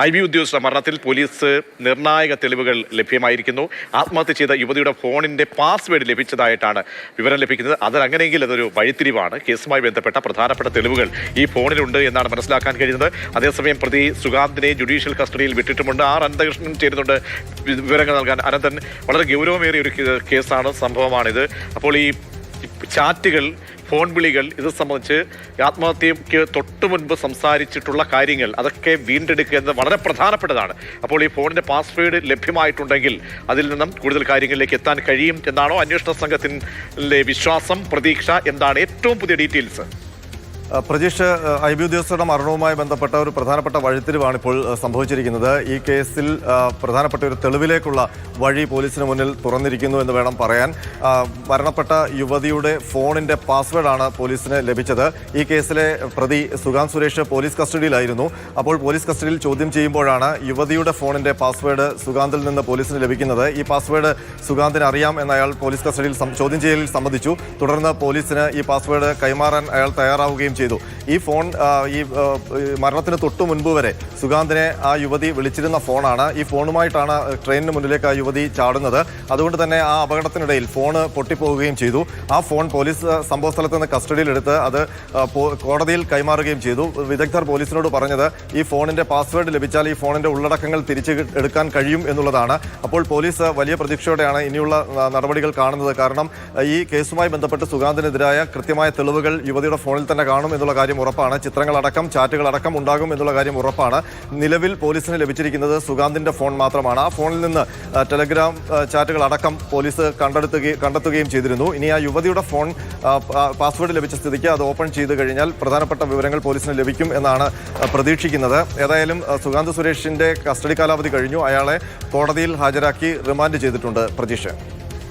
IB ഉദ്യോഗസ്ഥ മരണത്തിൽ police നിർണായക തെളിവുകൾ ലഭ്യമായിരിക്കുന്നു. ആത്മഹത്യ ചെയ്ത യുവതിയുടെ ഫോണിന്റെ പാസ്വേഡ് ലഭിച്ചതായിട്ടാണ് വിവരം ലഭിക്കുന്നത്. അതങ്ങനെയെങ്കിൽ അതൊരു വഴിത്തിരിവാണ്. കേസുമായി ബന്ധപ്പെട്ട പ്രധാനപ്പെട്ട തെളിവുകൾ ഈ ഫോണിലുണ്ട് എന്നാണ് മനസ്സിലാക്കാൻ കഴിയുന്നത്. അതേസമയം പ്രതി സുഗാന്തിനെ ജുഡീഷ്യൽ കസ്റ്റഡിയിൽ വിട്ടിട്ടുമുണ്ട്. അനന്തകൃഷ്ണൻ ചേരുന്നുണ്ട് വിവരങ്ങൾ നൽകാൻ. അനന്തൻ, വളരെ ഗൗരവമേറിയ ഒരു കേസാണ്, സംഭവമാണിത്. അപ്പോൾ ഈ ചാറ്റുകൾ, ഫോൺ വിളികൾ, ഇത് സംബന്ധിച്ച് ആത്മഹത്യയ്ക്ക് തൊട്ടു മുൻപ് സംസാരിച്ചിട്ടുള്ള കാര്യങ്ങൾ അതൊക്കെ വീണ്ടെടുക്കുക എന്നത് വളരെ പ്രധാനപ്പെട്ടതാണ്. അപ്പോൾ ഈ ഫോണിന്റെ പാസ്വേഡ് ലഭ്യമായിട്ടുണ്ടെങ്കിൽ അതിൽ നിന്നും കൂടുതൽ കാര്യങ്ങളിലേക്ക് എത്താൻ കഴിയും എന്നാണോ അന്വേഷണ സംഘത്തിൻ്റെ വിശ്വാസം, പ്രതീക്ഷ? എന്താണ് ഏറ്റവും പുതിയ ഡീറ്റെയിൽസ്? പ്രജീഷ്, IB ഉദ്യോഗസ്ഥരുടെ മരണവുമായി ബന്ധപ്പെട്ട ഒരു പ്രധാനപ്പെട്ട വഴിത്തിരിവാണ് ഇപ്പോൾ സംഭവിച്ചിരിക്കുന്നത്. ഈ കേസിൽ പ്രധാനപ്പെട്ട ഒരു തെളിവിലേക്കുള്ള വഴി പോലീസിന് മുന്നിൽ തുറന്നിരിക്കുന്നു എന്ന് വേണം പറയാൻ. മരണപ്പെട്ട യുവതിയുടെ ഫോണിന്റെ പാസ്വേഡാണ് പോലീസിന് ലഭിച്ചത്. ഈ കേസിലെ പ്രതി സുഗാന്ത് സുരേഷ് പോലീസ് കസ്റ്റഡിയിലായിരുന്നു. അപ്പോൾ പോലീസ് കസ്റ്റഡിയിൽ ചോദ്യം ചെയ്യുമ്പോഴാണ് യുവതിയുടെ ഫോണിന്റെ പാസ്വേഡ് സുഗാന്തിൽ നിന്ന് പോലീസിന് ലഭിക്കുന്നത്. ഈ പാസ്വേഡ് സുഗാന്തിന് അറിയാം എന്ന് അയാൾ പോലീസ് കസ്റ്റഡിയിൽ ചോദ്യം ചെയ്യലിൽ സമ്മതിച്ചു. തുടർന്ന് പോലീസിന് ഈ പാസ്വേഡ് കൈമാറാൻ അയാൾ തയ്യാറാവുകയും ചെയ്തു. ഈ ഫോൺ ഈ മരണത്തിന് തൊട്ടു മുൻപ് വരെ സുഗാന്തിനെ ആ യുവതി വിളിച്ചിരുന്ന ഫോണാണ്. ഈ ഫോണുമായിട്ടാണ് ട്രെയിനിന് മുന്നിലേക്ക് ആ യുവതി ചാടുന്നത്. അതുകൊണ്ട് തന്നെ ആ അപകടത്തിനിടയിൽ ഫോണ് പൊട്ടിപ്പോവുകയും ചെയ്തു. ആ ഫോൺ പോലീസ് സംഭവ സ്ഥലത്ത് നിന്ന് കസ്റ്റഡിയിലെടുത്ത് അത് കോടതിയിൽ കൈമാറുകയും ചെയ്തു. വിദഗ്ധർ പോലീസിനോട് പറഞ്ഞത് ഈ ഫോണിന്റെ പാസ്വേഡ് ലഭിച്ചാൽ ഈ ഫോണിന്റെ ഉള്ളടക്കങ്ങൾ തിരിച്ച് എടുക്കാൻ കഴിയും എന്നുള്ളതാണ്. അപ്പോൾ പോലീസ് വലിയ പ്രതീക്ഷയോടെയാണ് ഇനിയുള്ള നടപടികൾ കാണുന്നത്. കാരണം ഈ കേസുമായി ബന്ധപ്പെട്ട് സുഗാന്തിനെതിരായ കൃത്യമായ തെളിവുകൾ യുവതിയുടെ ഫോണിൽ തന്നെ കാണും എന്നുള്ള കാര്യം ഉറപ്പാണ്. ചിത്രങ്ങളടക്കം ചാറ്റുകളടക്കം ഉണ്ടാകും എന്നുള്ള കാര്യം ഉറപ്പാണ്. നിലവിൽ പോലീസിന് ലഭിച്ചിരിക്കുന്നത് സുഗാന്തിന്റെ ഫോൺ മാത്രമാണ്. ആ ഫോണിൽ നിന്ന് ടെലഗ്രാം ചാറ്റുകളടക്കം പോലീസ് കണ്ടെത്തുകയും ചെയ്തിരുന്നു. ഇനി ആ യുവതിയുടെ ഫോൺ പാസ്വേഡ് ലഭിച്ച സ്ഥിതിക്ക് അത് ഓപ്പൺ ചെയ്ത് കഴിഞ്ഞാൽ പ്രധാനപ്പെട്ട വിവരങ്ങൾ പോലീസിന് ലഭിക്കും എന്നാണ് പ്രതീക്ഷിക്കുന്നത്. ഏതായാലും സുഗാന്ത് സുരേഷിന്റെ കസ്റ്റഡി കാലാവധി കഴിഞ്ഞു. അയാളെ കോടതിയിൽ ഹാജരാക്കി റിമാൻഡ് ചെയ്തിട്ടുണ്ട്. പ്രതീക്ഷ.